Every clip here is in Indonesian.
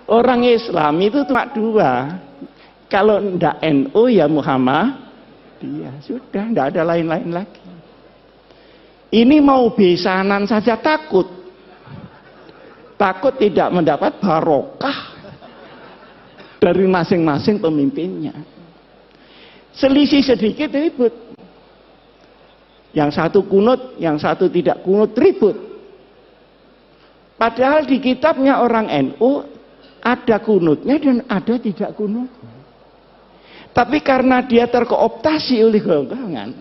Orang Islam itu cuma dua. Kalau ndak NU ya Muhammadiyah. Sudah, ndak ada lain-lain lagi. Ini mau besanan saja takut. Takut tidak mendapat barokah dari masing-masing pemimpinnya. Selisih sedikit ribut. Yang satu kunut, yang satu tidak kunut, ribut. Padahal di kitabnya orang NU ada kunutnya dan ada tidak kunutnya. Tapi karena dia terkooptasi oleh golongan,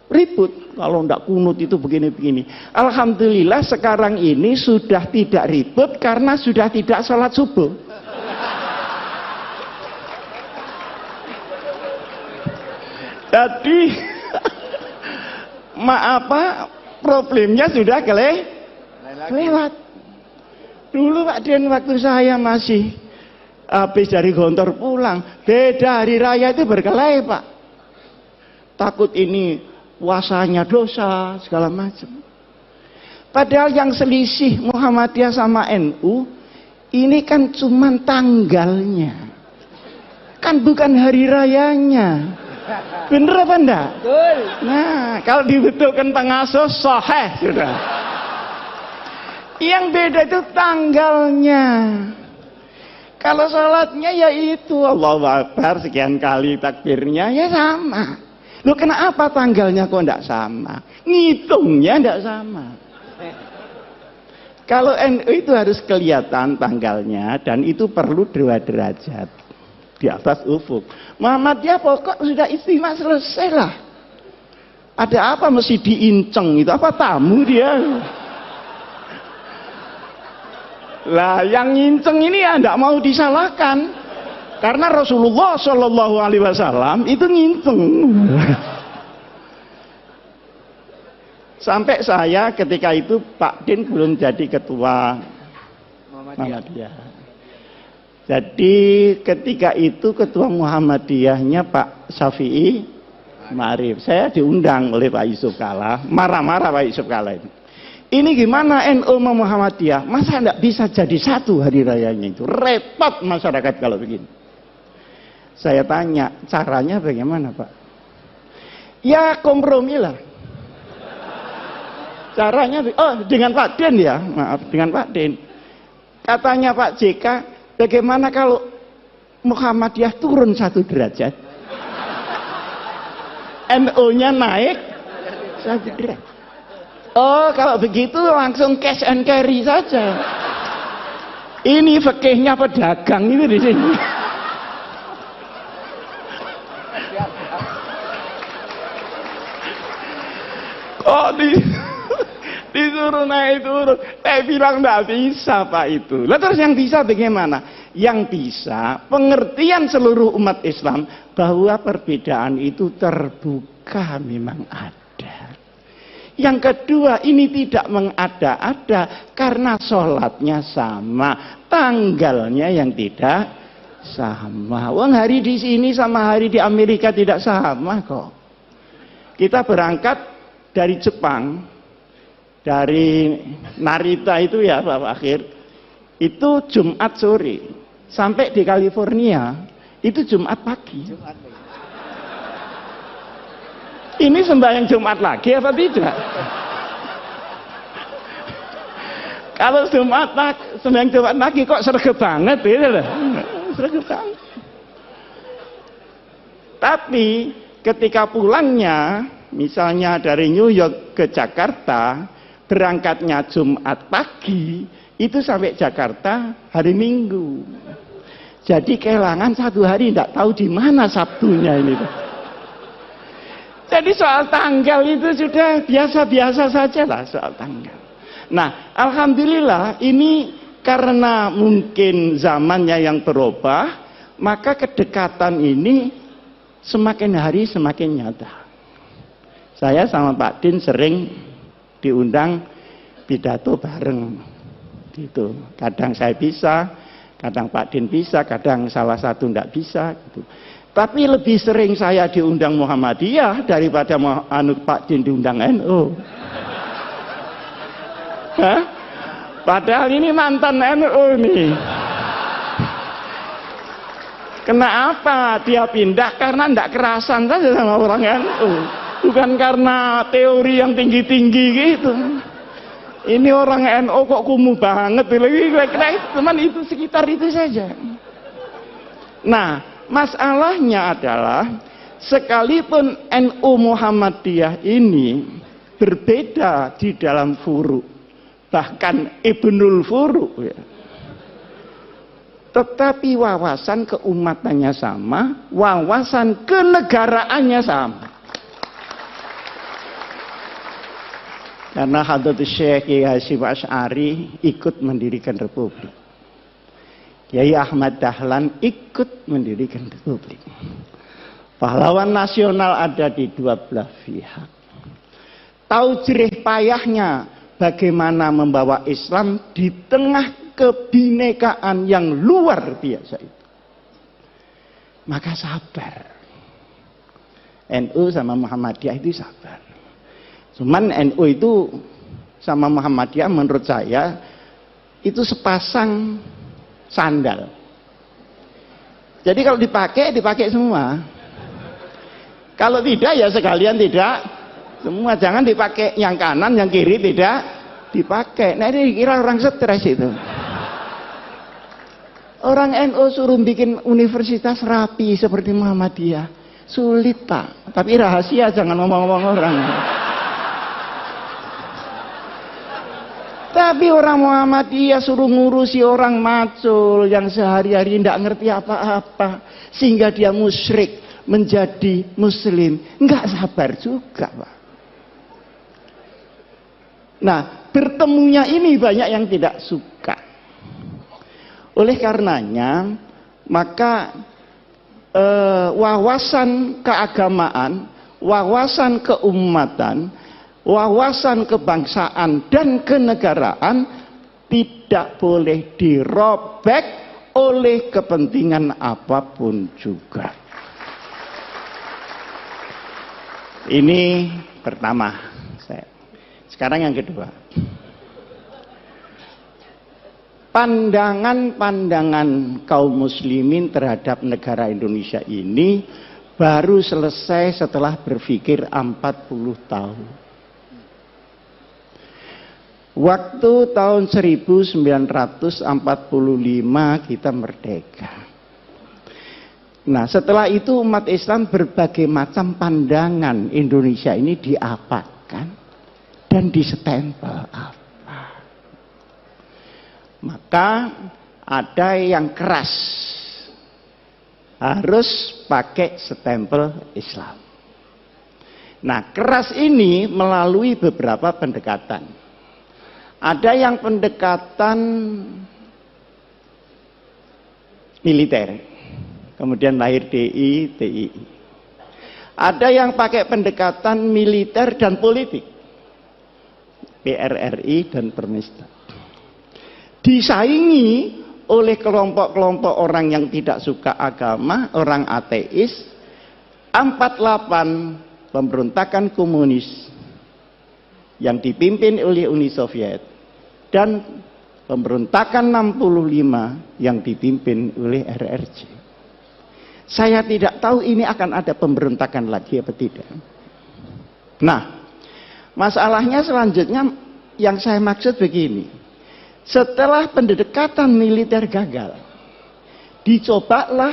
ribut. Kalau tidak kunut itu begini-begini. Alhamdulillah sekarang ini sudah tidak ribut karena sudah tidak sholat subuh. Jadi problemnya sudah kelewat. Dulu Pak Den waktu saya masih habis dari Gontor pulang, beda hari raya itu berkelahi Pak. Takut ini puasanya dosa segala macam. Padahal yang selisih Muhammadiyah sama NU ini kan cuman tanggalnya, kan bukan hari rayanya. Bener apa enggak? Betul. Nah, kalau dibetulkan pengasuh sahih sudah. Yang beda itu tanggalnya. Kalau sholatnya ya itu Allahu Akbar sekian kali takbirnya ya sama. Loh kenapa tanggalnya kok enggak sama? Ngitungnya enggak sama. Kalau NU itu harus kelihatan tanggalnya dan itu perlu 2 derajat di atas ufuk. Muhammadiyah pokok sudah istimewa selesai lah. Ada apa mesti diinceng itu? Apa tamu dia? Lah yang nginceng ini ya tidak mau disalahkan. Karena Rasulullah Shallallahu Alaihi Wasallam itu nginceng. Sampai saya ketika itu Pak Din belum jadi ketua Muhammadiyah. Jadi ketika itu ketua Muhammadiyahnya Pak Syafi'i Ma'arif. Saya diundang oleh Pak Yusuf Kalla. Marah-marah Pak Yusuf Kalla itu. Ini gimana NU sama Muhammadiyah? Masa enggak bisa jadi satu hari rayanya itu? Repot masyarakat kalau begini. Saya tanya, caranya bagaimana Pak? Ya kompromi lah. Caranya, dengan Pak Den ya, maaf, dengan Pak Den. Katanya Pak JK, bagaimana kalau Muhammadiyah turun 1 derajat? NU-nya naik 1 derajat. Oh, kalau begitu langsung cash and carry saja. Ini fikihnya pedagang itu di sini. Kok disuruh naik turun? Saya bilang tidak bisa Pak itu. Lah terus yang bisa bagaimana? Yang bisa pengertian seluruh umat Islam bahwa perbedaan itu terbuka memang ada. Yang kedua, ini tidak mengada-ada karena sholatnya sama, tanggalnya yang tidak sama. Wong hari di sini sama hari di Amerika tidak sama kok. Kita berangkat dari Jepang, dari Narita itu ya Pak Akhir, itu Jumat sore, sampai di California itu Jumat pagi. Ini sembahyang Jumat lagi apa tidak? Kalau sembahyang Jumat lagi kok sregep banget gitu loh. Sregep banget. Tapi ketika pulangnya, misalnya dari New York ke Jakarta, berangkatnya Jumat pagi, itu sampai Jakarta hari Minggu. Jadi kehilangan 1 hari, tidak tahu di mana Sabtunya ini. Jadi soal tanggal itu sudah biasa-biasa saja lah soal tanggal. Nah, alhamdulillah ini karena mungkin zamannya yang berubah, maka kedekatan ini semakin hari semakin nyata. Saya sama Pak Din sering diundang pidato bareng gitu. Kadang saya bisa, kadang Pak Din bisa, kadang salah satu tidak bisa gitu. Tapi lebih sering saya diundang Muhammadiyah daripada Pak Din diundang NU. Hah? Padahal ini mantan NU nih. Kenapa dia pindah? Karena tidak kerasan saja sama orang NU. Bukan karena teori yang tinggi-tinggi gitu. Ini orang NU kok kumuh banget. Teman itu sekitar itu saja. Nah, masalahnya adalah sekalipun NU Muhammadiyah ini berbeda di dalam furu, bahkan Ibnul Furu ya. Tetapi wawasan keumatannya sama, wawasan kenegaraannya sama. Karena Hadratus Syekh Kiai Hasyim Asy'ari ikut mendirikan republik. Kiai Ahmad Dahlan ikut mendirikan republik. Pahlawan nasional ada di dua belah pihak. Tahu jerih payahnya bagaimana membawa Islam di tengah kebinekaan yang luar biasa itu. Maka sabar. NU sama Muhammadiyah itu sabar. Cuman NU itu sama Muhammadiyah menurut saya itu sepasang sandal. Jadi kalau dipakai semua. Kalau tidak ya sekalian tidak semua. Jangan dipakai yang kanan, yang kiri tidak dipakai. Nah ini kira orang stres itu. Orang NU suruh bikin universitas rapi seperti Muhammadiyah. Sulit Pak. Tapi rahasia, jangan ngomong-ngomong orang. Tapi orang Muhammadiyah suruh ngurusi orang macul yang sehari-hari tidak ngerti apa-apa. Sehingga dia musyrik menjadi muslim. Enggak sabar juga Pak. Nah, bertemunya ini banyak yang tidak suka. Oleh karenanya, maka wawasan keagamaan, wawasan keumatan, wawasan kebangsaan dan kenegaraan tidak boleh dirobek oleh kepentingan apapun juga. Ini pertama. Sekarang yang kedua. Pandangan-pandangan kaum muslimin terhadap negara Indonesia ini baru selesai setelah berpikir 40 tahun. Waktu tahun 1945 kita merdeka. Nah, setelah itu umat Islam berbagai macam pandangan Indonesia ini diapakan dan distempel apa. Maka ada yang keras, harus pakai stempel Islam. Nah, keras ini melalui beberapa pendekatan. Ada yang pendekatan militer, kemudian lahir DI, TII. Ada yang pakai pendekatan militer dan politik, PRRI dan Permesta. Disaingi oleh kelompok-kelompok orang yang tidak suka agama, orang ateis. 48 pemberontakan komunis yang dipimpin oleh Uni Soviet dan pemberontakan 65 yang dipimpin oleh RRC. Saya tidak tahu ini akan ada pemberontakan lagi apa tidak. Nah, masalahnya selanjutnya yang saya maksud begini. Setelah pendekatan militer gagal, dicobalah,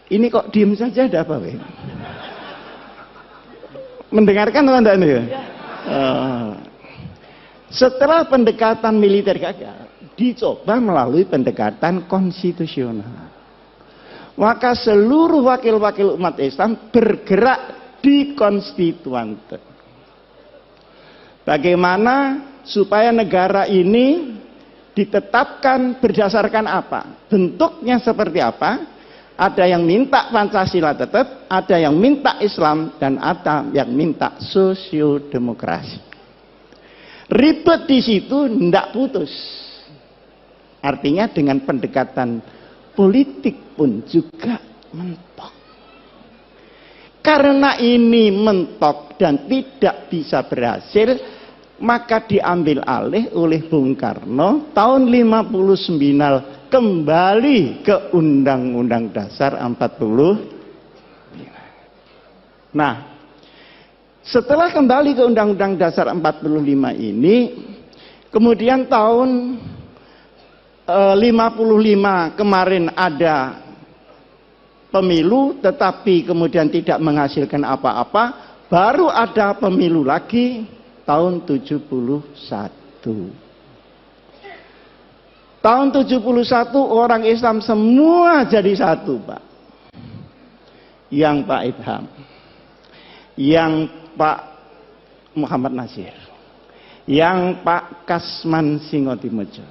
ini kok diem saja ada apa? Mendengarkan teman-teman ya? Setelah pendekatan militer gagal, dicoba melalui pendekatan konstitusional. Maka seluruh wakil-wakil umat Islam bergerak di konstituante. Bagaimana supaya negara ini ditetapkan berdasarkan apa? Bentuknya seperti apa? Ada yang minta Pancasila tetap, ada yang minta Islam, dan ada yang minta sosiodemokrasi. Ribet di situ tidak putus. Artinya dengan pendekatan politik pun juga mentok. Karena ini mentok dan tidak bisa berhasil, maka diambil alih oleh Bung Karno tahun 59 kembali ke Undang-Undang Dasar 45. Nah, setelah kembali ke Undang-Undang Dasar 45 ini, kemudian tahun 55 kemarin ada pemilu, tetapi kemudian tidak menghasilkan apa-apa. Baru ada pemilu lagi tahun 71. Tahun 71 orang Islam semua jadi satu, Pak. Yang Pak Idham, yang Pak Muhammad Nasir, yang Pak Kasman Singotimojo,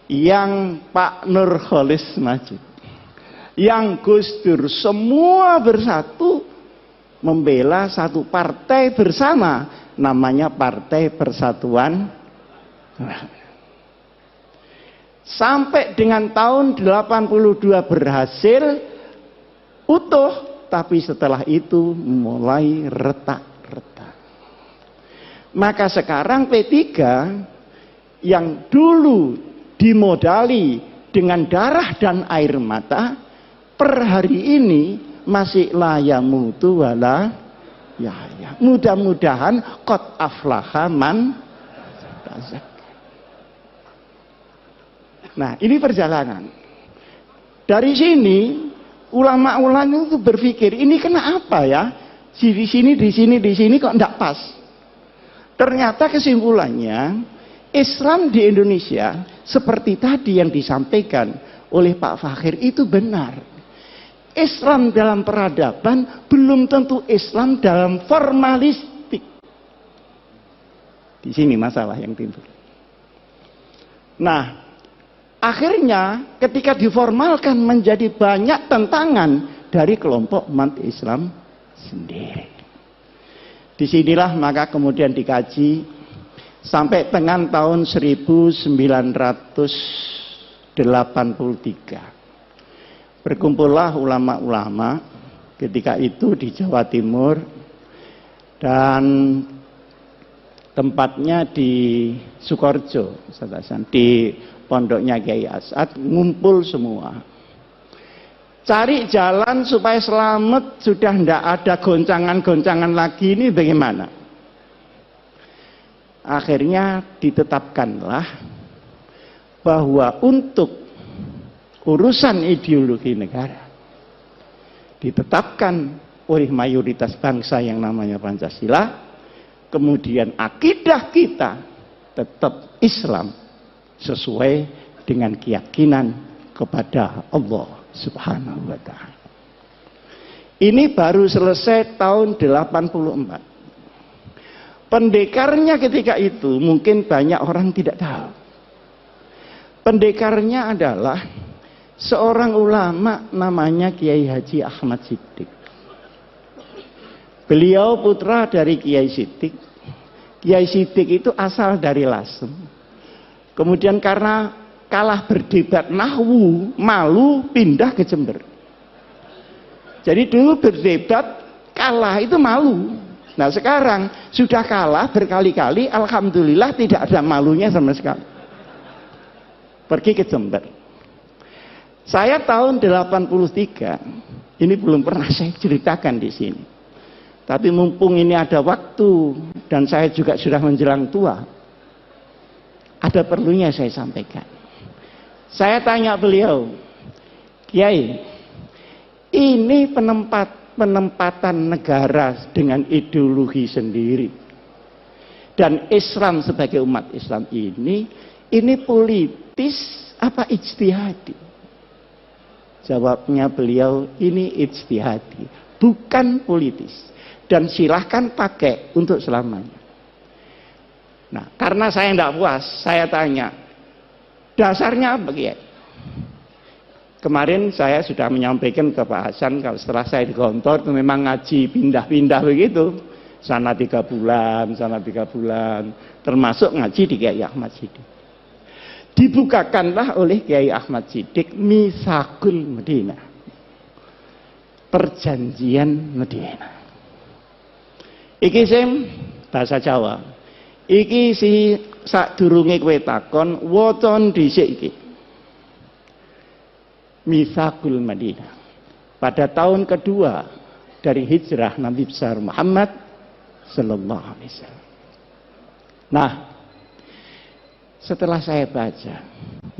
yang Pak Nurholis Majid, yang Gus Dur, semua bersatu membela satu partai bersama, namanya Partai Persatuan. Sampai dengan tahun 82 berhasil utuh, tapi setelah itu mulai retak-retak. Maka sekarang P3 yang dulu dimodali dengan darah dan air mata, per hari ini masih layamutu wala ya. Mudah-mudahan qad aflaha man tazakka. Nah, ini perjalanan. Dari sini ulama-ulama itu berpikir, ini kenapa ya? Di sini kok enggak pas. Ternyata kesimpulannya, Islam di Indonesia seperti tadi yang disampaikan oleh Pak Fakhir itu benar. Islam dalam peradaban belum tentu Islam dalam formalistik. Di sini masalah yang timbul. Nah, akhirnya ketika diformalkan menjadi banyak tentangan dari kelompok umat Islam sendiri. Disinilah maka kemudian dikaji sampai dengan tahun 1983. Berkumpullah ulama-ulama ketika itu di Jawa Timur dan tempatnya di Sukoharjo, di pondoknya Kiai As'ad, ngumpul semua. Cari jalan supaya selamat, sudah tidak ada goncangan-goncangan lagi, ini bagaimana? Akhirnya ditetapkanlah bahwa untuk urusan ideologi negara ditetapkan oleh mayoritas bangsa yang namanya Pancasila, kemudian akidah kita tetap Islam sesuai dengan keyakinan kepada Allah Subhanahu wa ta'ala. Ini baru selesai tahun 84. Pendekarnya ketika itu mungkin banyak orang tidak tahu. Pendekarnya adalah seorang ulama namanya Kiai Haji Ahmad Siddiq. Beliau putra dari Kiai Siddiq. Kiai Siddiq itu asal dari Lasem. Kemudian karena kalah berdebat nahwu, malu pindah ke Jember. Jadi dulu berdebat kalah itu malu. Nah sekarang sudah kalah berkali-kali, alhamdulillah tidak ada malunya sama sekali. Pergi ke Jember. Saya tahun 83, ini belum pernah saya ceritakan di sini. Tapi mumpung ini ada waktu dan saya juga sudah menjelang tua, ada perlunya saya sampaikan. Saya tanya beliau, Kiai, ini penempatan negara dengan ideologi sendiri dan Islam sebagai umat Islam ini politis apa ijtihadi? Jawabnya beliau, ini ijtihadi, bukan politis. Dan silahkan pakai untuk selamanya. Nah, karena saya tidak puas, saya tanya, dasarnya apa Kiai? Kemarin saya sudah menyampaikan ke Pak Hasan, kalau setelah saya di kantor itu memang ngaji pindah-pindah begitu. Sana 3 bulan, sana 3 bulan. Termasuk ngaji di Kiai Ahmad Siddiq. Dibukakanlah oleh Kiai Ahmad Siddiq Mitsaqul Madinah, perjanjian Madinah. Iki sing bahasa Jawa. Iki si sadurunge kowe takon waca dhisik iki. Mitsaqul Madinah. Pada tahun kedua dari hijrah Nabi besar Muhammad sallallahu alaihi wasallam. Nah, setelah saya baca,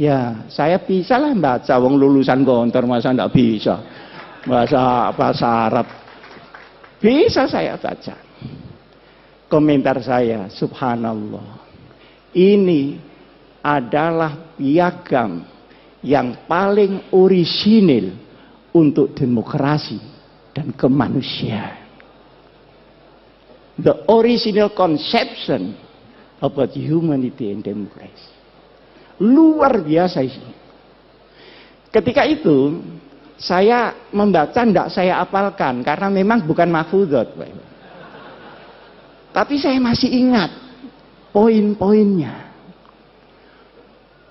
ya saya bisa lah baca, wong lulusan Gontor masa enggak bisa bahasa Arab. Bisa saya baca. Komentar saya, subhanallah, ini adalah piagam yang paling orisinil untuk demokrasi dan kemanusiaan. The original conception about humanity and democracy. Luar biasa ini. Ketika itu saya membaca, tidak saya apalkan karena memang bukan mahfudhot. Tapi saya masih ingat poin-poinnya.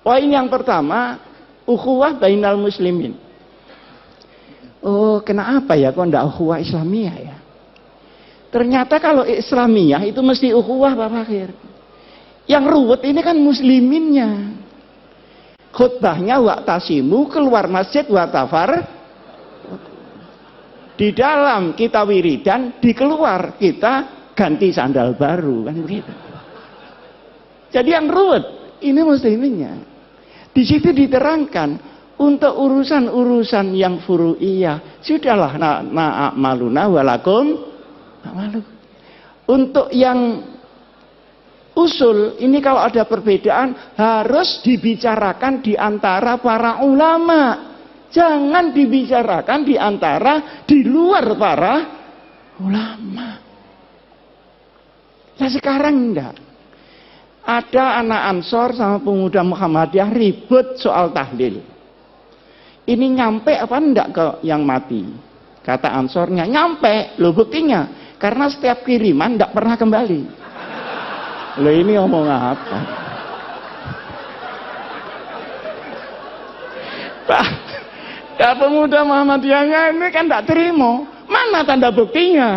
Poin yang pertama, ukhuwah bainal muslimin. Oh, kenapa ya kok tidak ukhuwah Islamiyah ya? Ternyata kalau Islamiyah itu mesti ukhuwah Pak Fakir. Yang ruwet ini kan musliminnya. Khutbahnya wa'tasimu, keluar masjid watafar. Di dalam kita wiridan, di keluar kita ganti sandal baru, kan begitu. Jadi yang ruwet ini musliminnya. Di situ diterangkan untuk urusan-urusan yang furu'iyah sudahlah na'amaluna walakum na'malu. Untuk yang usul ini kalau ada perbedaan harus dibicarakan di antara para ulama. Jangan dibicarakan di antara di luar para ulama. Nah sekarang enggak. Ada anak Ansor sama pemuda Muhammadiyah ribut soal tahlil. Ini nyampe apa enggak ke yang mati? Kata Ansornya, nyampe. Loh buktinya, karena setiap kiriman enggak pernah kembali. Loh ini ngomong apa? Pak, ya pemuda Muhammadiyahnya ini kan enggak terima. Mana tanda buktinya?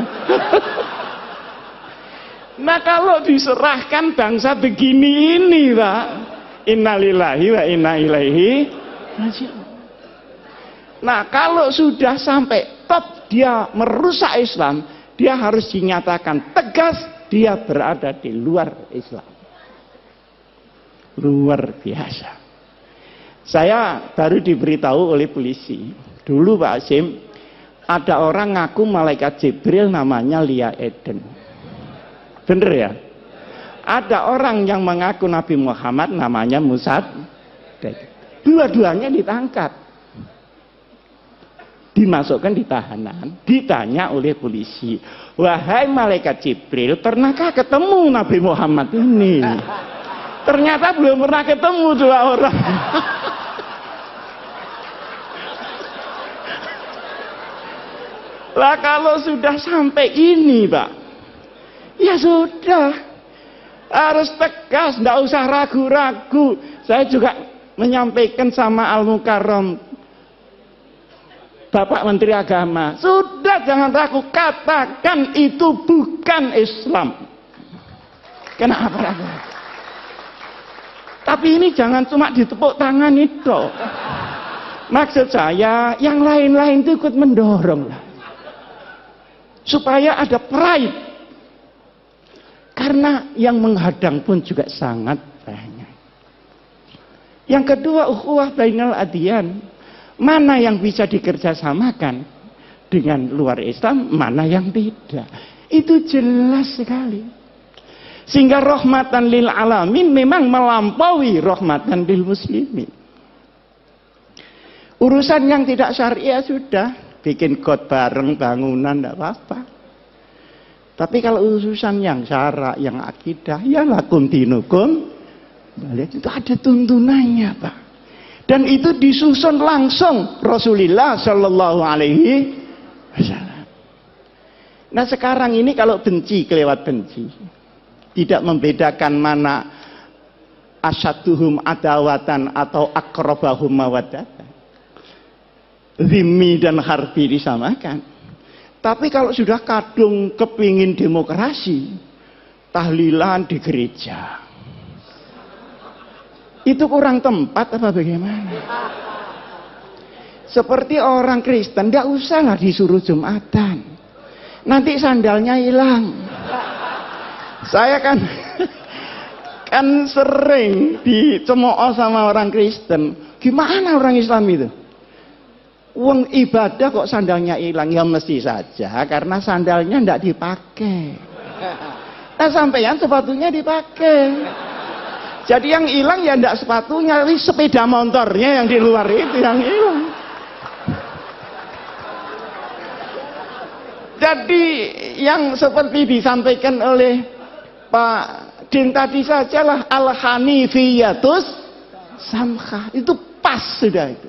Nah kalau diserahkan bangsa begini ini Pak, innalillahi wa inna ilaihi raji'un. Nah kalau sudah sampai top dia merusak Islam, dia harus dinyatakan tegas dia berada di luar Islam. Luar biasa. Saya baru diberitahu oleh polisi. Dulu Pak Hasim, ada orang ngaku malaikat Jibril namanya Lia Eden. Bener ya? Ada orang yang mengaku Nabi Muhammad namanya Musad. Dua-duanya ditangkap. Dimasukkan di tahanan. Ditanya oleh polisi. Wahai malaikat Jibril, pernahkah ketemu Nabi Muhammad ini? Ternyata belum pernah ketemu dua orang. Lah kalau sudah sampai ini Pak, ya sudah, harus tegas, tidak usah ragu-ragu. Saya juga menyampaikan sama Al-Mukarram, Bapak Menteri Agama, sudah jangan ragu, katakan itu bukan Islam. Kenapa ragu? Tapi ini jangan cuma ditepuk tangan itu. Maksud saya, yang lain-lain itu ikut mendorong lah. Supaya ada pride. Karena yang menghadang pun juga sangat banyak. Yang kedua, ukhuwah bainal adyan. Mana yang bisa dikerjasamakan dengan luar Islam, mana yang tidak. Itu jelas sekali. Sehingga rahmatan lil alamin memang melampaui rahmatan lil muslimin. Urusan yang tidak syariah sudah. Bikin got bareng bangunan tidak apa-apa. Tapi kalau urusan yang syarak, yang akidah, ya lakum dinukum, itu ada tuntunannya Pak. Dan itu disusun langsung Rasulullah Shallallahu Alaihi Wasallam. Nah sekarang ini kalau benci kelewat benci, tidak membedakan mana asyaduhum adawatan atau akrobahum mawaddatan. Zimmi dan harbi disamakan. Tapi kalau sudah kadung kepingin demokrasi, tahlilan di gereja, itu kurang tempat apa bagaimana? Seperti orang Kristen, tidak usahlah disuruh Jumatan. Nanti sandalnya hilang. Saya kan sering dicemooh sama orang Kristen. Gimana orang Islam itu? Uang ibadah kok sandalnya hilang? Ya mesti saja karena sandalnya tidak dipakai. Nah sampeyan sepatunya dipakai. Jadi yang hilang ya tidak sepatunya, tapi sepeda motornya yang di luar itu yang hilang. Jadi yang seperti disampaikan oleh Pak Din tadi sajalah al-hanifiyatus samkhah, itu pas sudah itu.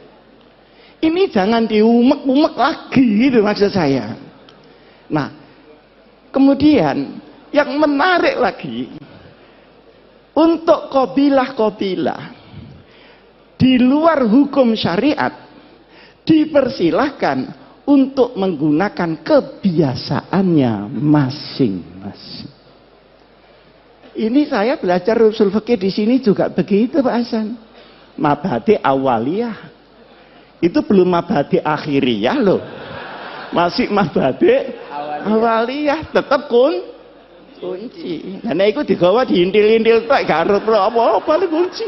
Ini jangan diumek-umek lagi gitu maksud saya. Nah, kemudian yang menarik lagi, untuk qabilah-qabilah di luar hukum syariat dipersilahkan untuk menggunakan kebiasaannya masing-masing. Ini saya belajar usul fikih di sini juga begitu Pak Hasan. Mabhadi awaliyah. Itu belum mabhadi akhiriyah loh. Masih mabhadi awaliyah, tetap kunci. Nah itu digawa diintil-intil tak garut apa-apa kunci.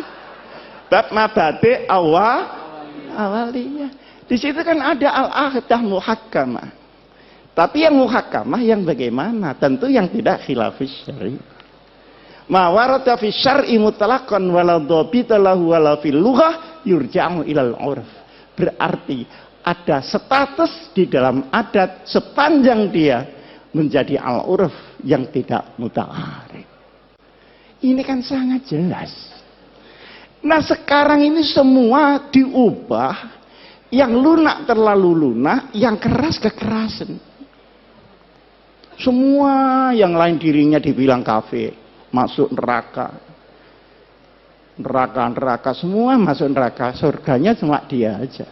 Bab mabhadi awaliyah. Di situ kan ada al-ahdah muhakkamah. Tapi yang muhakkamah yang bagaimana? Tentu yang tidak khilafis syar'i. Ma warada fi syar'i mutlaqan wala dhabita lahu wala fil lughah yurja'u ilal 'urf. Berarti ada status di dalam adat sepanjang dia menjadi al-'urf yang tidak muta'arif. Ini kan sangat jelas. Nah, sekarang ini semua diubah. Yang lunak terlalu lunak, yang keras kekerasan. Semua yang lain dirinya dibilang kafir, masuk neraka. Neraka semua masuk neraka, surganya cuma dia aja.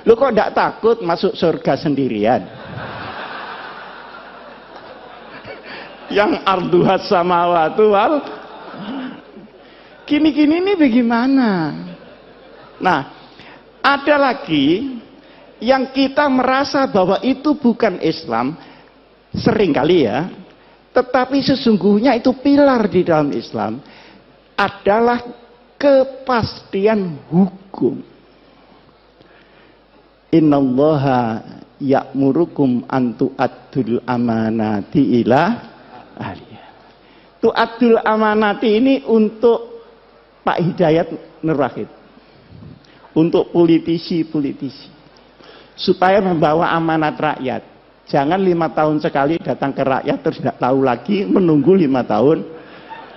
Lu kok tidak takut masuk surga sendirian? Yang arduhat samawati wal gini-gini ini bagaimana? Nah, ada lagi yang kita merasa bahwa itu bukan Islam, seringkali ya, tetapi sesungguhnya itu pilar di dalam Islam, adalah kepastian hukum. Innallaha ya'murukum an tu'addul amanati ila ahliha. Tu'addul amanati ini untuk Pak Hidayat Nur Wahid. Untuk politisi-politisi supaya membawa amanat rakyat. Jangan 5 tahun sekali datang ke rakyat terus tidak tahu lagi, menunggu 5 tahun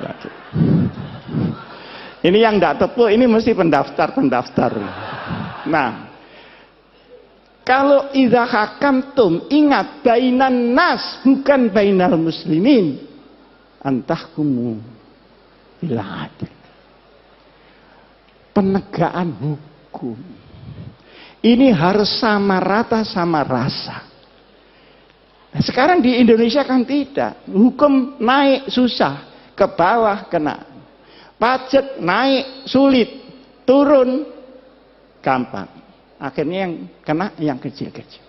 lagi. Ini yang tidak tepu, ini mesti pendaftar. Nah, kalau idza hakamtum, ingat bainan nas bukan bainal muslimin, antahkumu bil adl. Penegakan hukum ini harus sama rata sama rasa. Nah, sekarang di Indonesia kan tidak. Hukum naik susah, ke bawah kena. Pajak naik sulit, turun gampang. Akhirnya yang kena yang kecil-kecil.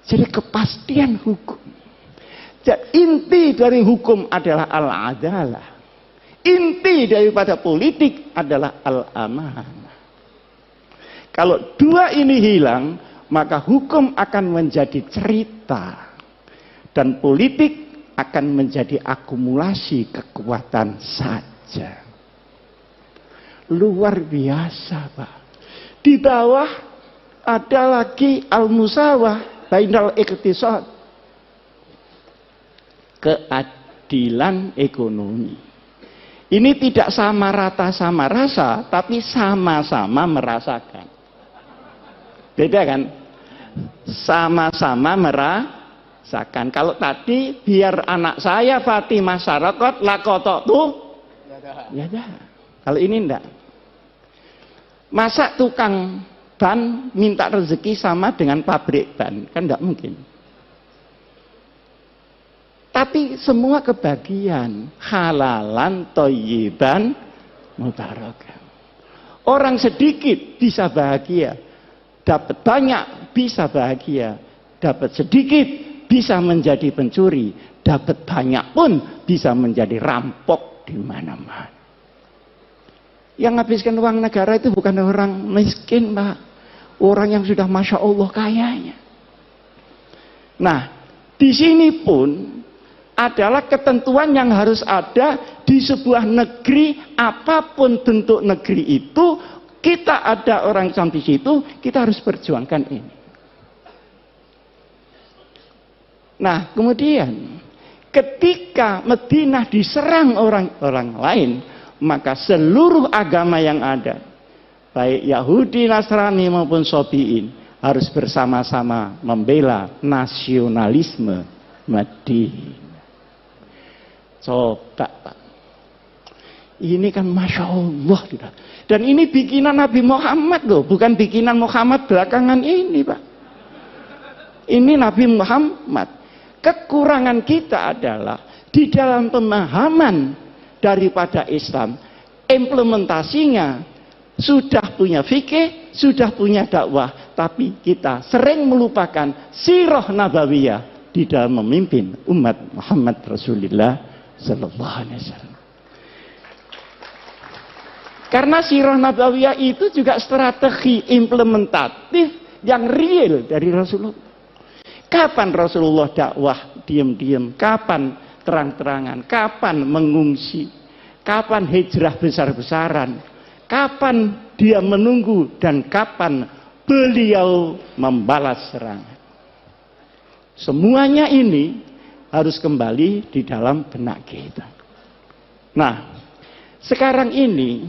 Jadi kepastian hukum. Jadi inti dari hukum adalah al-adalah. Inti daripada politik adalah al-amanah. Kalau dua ini hilang, maka hukum akan menjadi cerita. Dan politik akan menjadi akumulasi kekuatan saja. Luar biasa, Pak. Di bawah ada lagi al-musawah bainal iqtisad. Keadilan ekonomi. Ini tidak sama rata sama rasa, tapi sama-sama merasakan. Beda kan? Sama-sama merasakan. Kalau tadi biar anak saya Fatimah Sarakot lakotok tuh, ya dah. Kalau ini enggak. Masa tukang ban minta rezeki sama dengan pabrik ban? Kan enggak mungkin. Tapi semua kebagian, halalan, thayyiban, mubarakan. Orang sedikit bisa bahagia, dapat banyak bisa bahagia, dapat sedikit bisa menjadi pencuri, dapat banyak pun bisa menjadi rampok di mana-mana. Yang menghabiskan uang negara itu bukan orang miskin, Pak. Orang yang sudah Masya Allah kayanya. Nah, di sini pun adalah ketentuan yang harus ada di sebuah negeri, apapun bentuk negeri itu, kita ada orang Islam di situ, kita harus perjuangkan ini. Nah, kemudian ketika Madinah diserang orang-orang lain, maka seluruh agama yang ada, baik Yahudi, Nasrani maupun Sobiin, harus bersama-sama membela nasionalisme Madinah. Coba, Pak. Ini kan Masya Allah. Dan ini bikinan Nabi Muhammad loh, bukan bikinan Muhammad belakangan ini, Pak. Ini Nabi Muhammad. Kekurangan kita adalah di dalam pemahaman daripada Islam, implementasinya sudah punya fikih, sudah punya dakwah, tapi kita sering melupakan sirah nabawiyah di dalam memimpin umat Muhammad Rasulullah Sallallahu Alaihi Wasallam. Karena sirah nabawiyah itu juga strategi implementatif yang real dari Rasulullah. Kapan Rasulullah dakwah diam-diam, kapan terang-terangan, kapan mengungsi, kapan hijrah besar-besaran, kapan dia menunggu, dan kapan beliau membalas serangan. Semuanya ini harus kembali di dalam benak kita. Nah, sekarang ini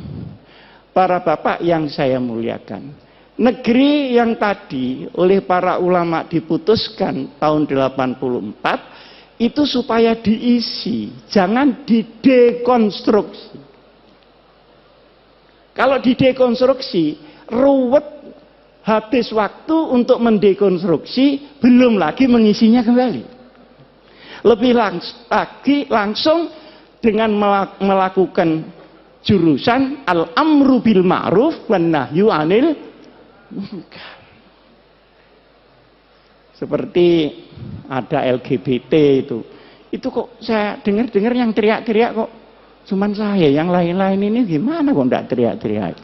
para bapak yang saya muliakan, negeri yang tadi oleh para ulama diputuskan tahun 84 itu supaya diisi, jangan didekonstruksi. Kalau didekonstruksi, ruwet, habis waktu untuk mendekonstruksi, belum lagi mengisinya kembali. Lebih langsung dengan melakukan jurusan al-amru bil ma'ruf wan nahyu 'anil munkar. Seperti ada LGBT itu kok saya dengar yang teriak-teriak kok cuman saya, yang lain-lain ini gimana kok enggak teriak-teriak.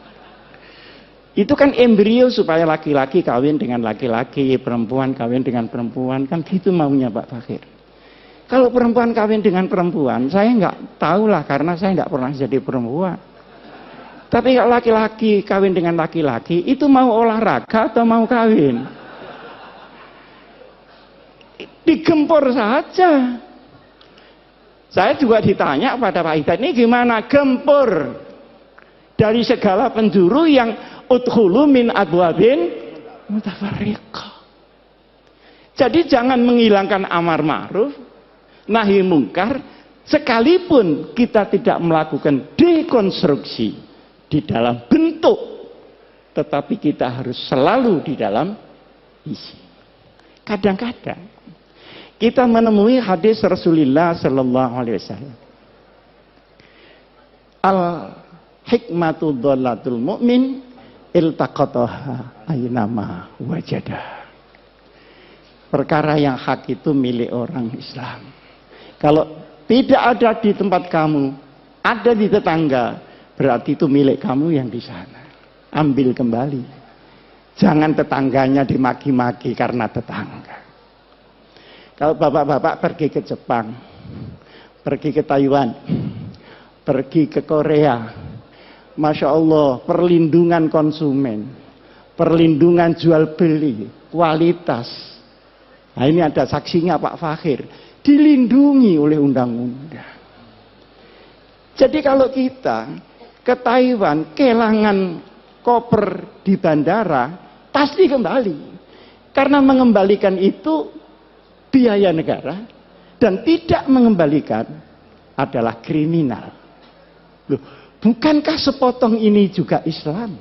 Itu kan embrio supaya laki-laki kawin dengan laki-laki, perempuan kawin dengan perempuan, kan gitu maunya Pak Fakir. Kalau perempuan kawin dengan perempuan, saya nggak tahu lah karena saya nggak pernah jadi perempuan. Tapi kalau laki-laki kawin dengan laki-laki, itu mau olahraga atau mau kawin? Digempur saja. Saya juga ditanya pada Pak Hidayat, ini gimana? Gempur dari segala penjuru yang udkhulu min abwabin mutafarriqah. Jadi jangan menghilangkan amar ma'ruf, nahi mungkar, sekalipun kita tidak melakukan dekonstruksi di dalam bentuk, tetapi kita harus selalu di dalam isi. Kadang-kadang kita menemui hadis Rasulullah Sallallahu Alaihi Wasallam, al hikmatu dholatul mu'min iltaqataha aynama wajadah. Perkara yang hak itu milik orang Islam. Kalau tidak ada di tempat kamu, ada di tetangga, berarti itu milik kamu yang di sana. Ambil kembali. Jangan tetangganya dimaki-maki karena tetangga. Kalau bapak-bapak pergi ke Jepang, pergi ke Taiwan, pergi ke Korea, Masya Allah, perlindungan konsumen, perlindungan jual beli, kualitas. Nah ini ada saksinya Pak Fakhir, dilindungi oleh undang-undang. Jadi kalau kita ke Taiwan, kehilangan koper di bandara, pasti kembali. Karena mengembalikan itu biaya negara, dan tidak mengembalikan adalah kriminal. Loh, bukankah sepotong ini juga Islam?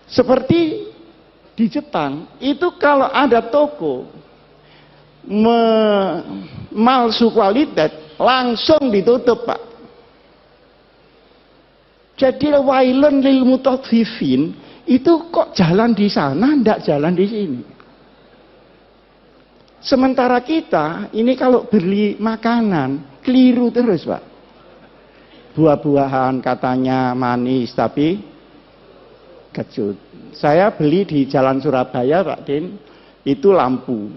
Seperti di Jepang, itu kalau ada toko malsu kualitas, langsung ditutup Pak. Jadi wailun lil mutaffifin itu kok jalan di sana, ndak jalan di sini. Sementara kita ini kalau beli makanan keliru terus, Pak. Buah-buahan katanya manis tapi kecut. Saya beli di Jalan Surabaya, Pak Din, itu lampu.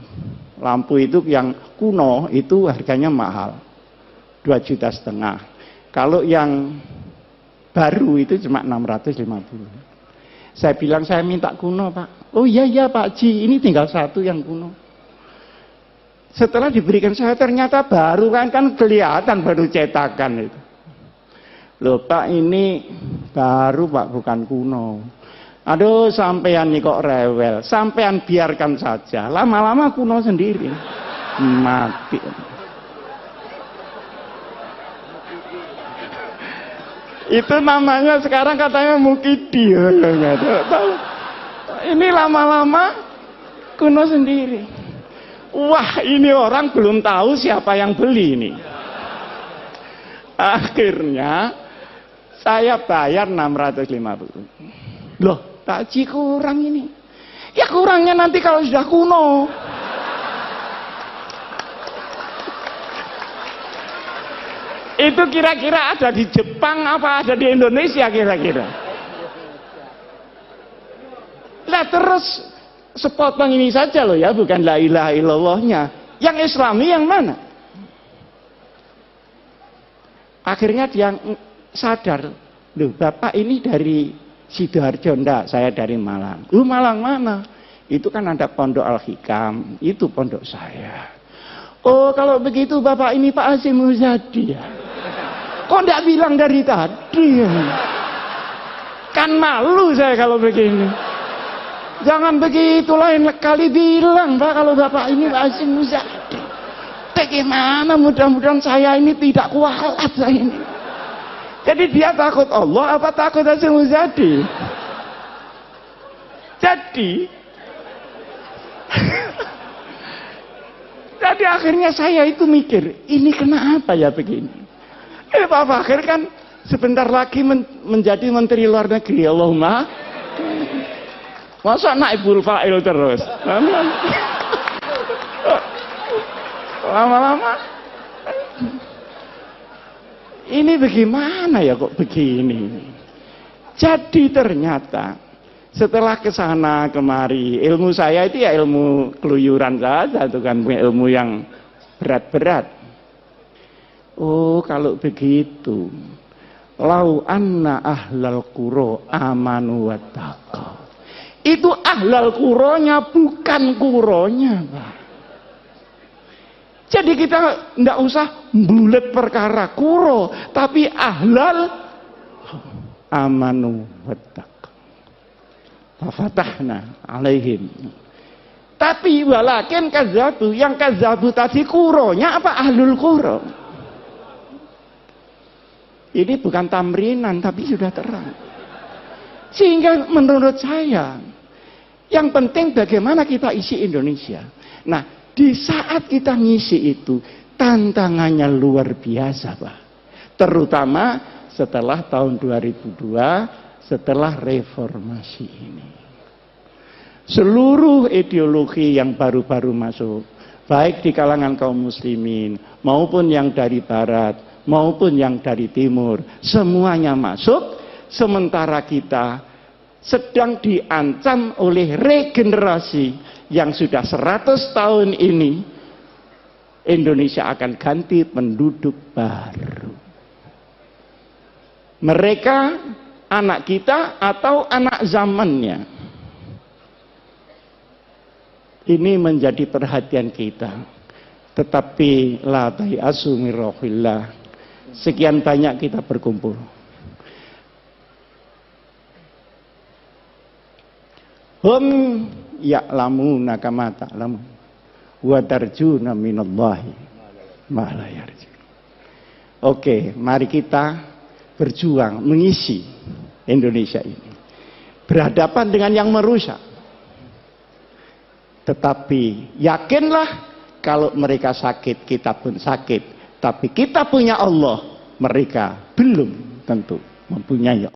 Lampu itu yang kuno itu harganya mahal. 2,5 juta. Kalau yang baru itu cuma 650. Saya bilang saya minta kuno, Pak. Oh iya Pak Ji, ini tinggal satu yang kuno. Setelah diberikan saya ternyata baru kan kelihatan baru cetakan itu. Loh Pak, ini baru Pak, bukan kuno. Aduh, sampean nih kok rewel. Sampean biarkan saja. Lama-lama kuno sendiri. Mati. Itu namanya sekarang katanya mukidi. Ini lama-lama kuno sendiri. Wah, ini orang belum tahu siapa yang beli ini. Akhirnya saya bayar 650. Loh, Pak Ji kurang ini. Ya kurangnya nanti kalau sudah kuno. Itu kira-kira ada di Jepang apa ada di Indonesia kira-kira? Lah terus sepotong ini saja loh ya, bukan la ilaha illallahnya. Yang Islami yang mana? Akhirnya dia sadar, loh Bapak ini dari Sidoarjo, enggak, saya dari Malang. Lu Malang mana? Itu kan ada Pondok Al-Hikam, itu pondok saya. Oh kalau begitu Bapak ini Pak Hasyim Muzadi ya? Kok enggak bilang dari tadi ya? Kan malu saya kalau begini. Jangan begitu, lain kali bilang Pak kalau Bapak ini Pak Hasyim Muzadi. Bagaimana, mudah-mudahan saya ini tidak kualat saya ini. Jadi dia takut Allah apa takut Hasyim Muzadi? Jadi akhirnya saya itu mikir, ini kenapa ya begini? Pak Fakir kan sebentar lagi menjadi Menteri Luar Negeri, Allahumma. Masa naibul fa'il terus? Lama-lama ini bagaimana ya kok begini? Jadi ternyata setelah kesana kemari, ilmu saya itu ya ilmu keluyuran saja, itu kan ilmu yang berat-berat. Oh kalau begitu, lau anna ahlal qura amanu wattaqau. Itu ahlal kuronya bukan kuronya, Pak. Jadi kita tidak usah bulet perkara kuro, tapi ahlal amanu wattaqau. Fafatahna alaihim. Tapi walakin kazabu, yang kazabu tadi kuronya apa ahlul kuro? Ini bukan tamrinan tapi sudah terang. Sehingga menurut saya yang penting bagaimana kita isi Indonesia. Nah, di saat kita ngisi itu tantangannya luar biasa, Pak. Terutama setelah tahun 2002, setelah reformasi ini. Seluruh ideologi yang baru-baru masuk, baik di kalangan kaum muslimin maupun yang dari barat maupun yang dari timur, semuanya masuk, sementara kita sedang diancam oleh regenerasi yang sudah 100 tahun ini. Indonesia akan ganti penduduk baru. Mereka anak kita atau anak zamannya. Ini menjadi perhatian kita. Tetapi la tayasu min rauhillah. Sekian banyak kita berkumpul. Hum ya'lamuna kama ta'lamun wa tarjuna minallahi ma la yarjun. Oke, mari kita berjuang mengisi Indonesia ini. Berhadapan dengan yang merusak. Tetapi yakinlah kalau mereka sakit, kita pun sakit. Tapi kita punya Allah, mereka belum tentu. mempunyai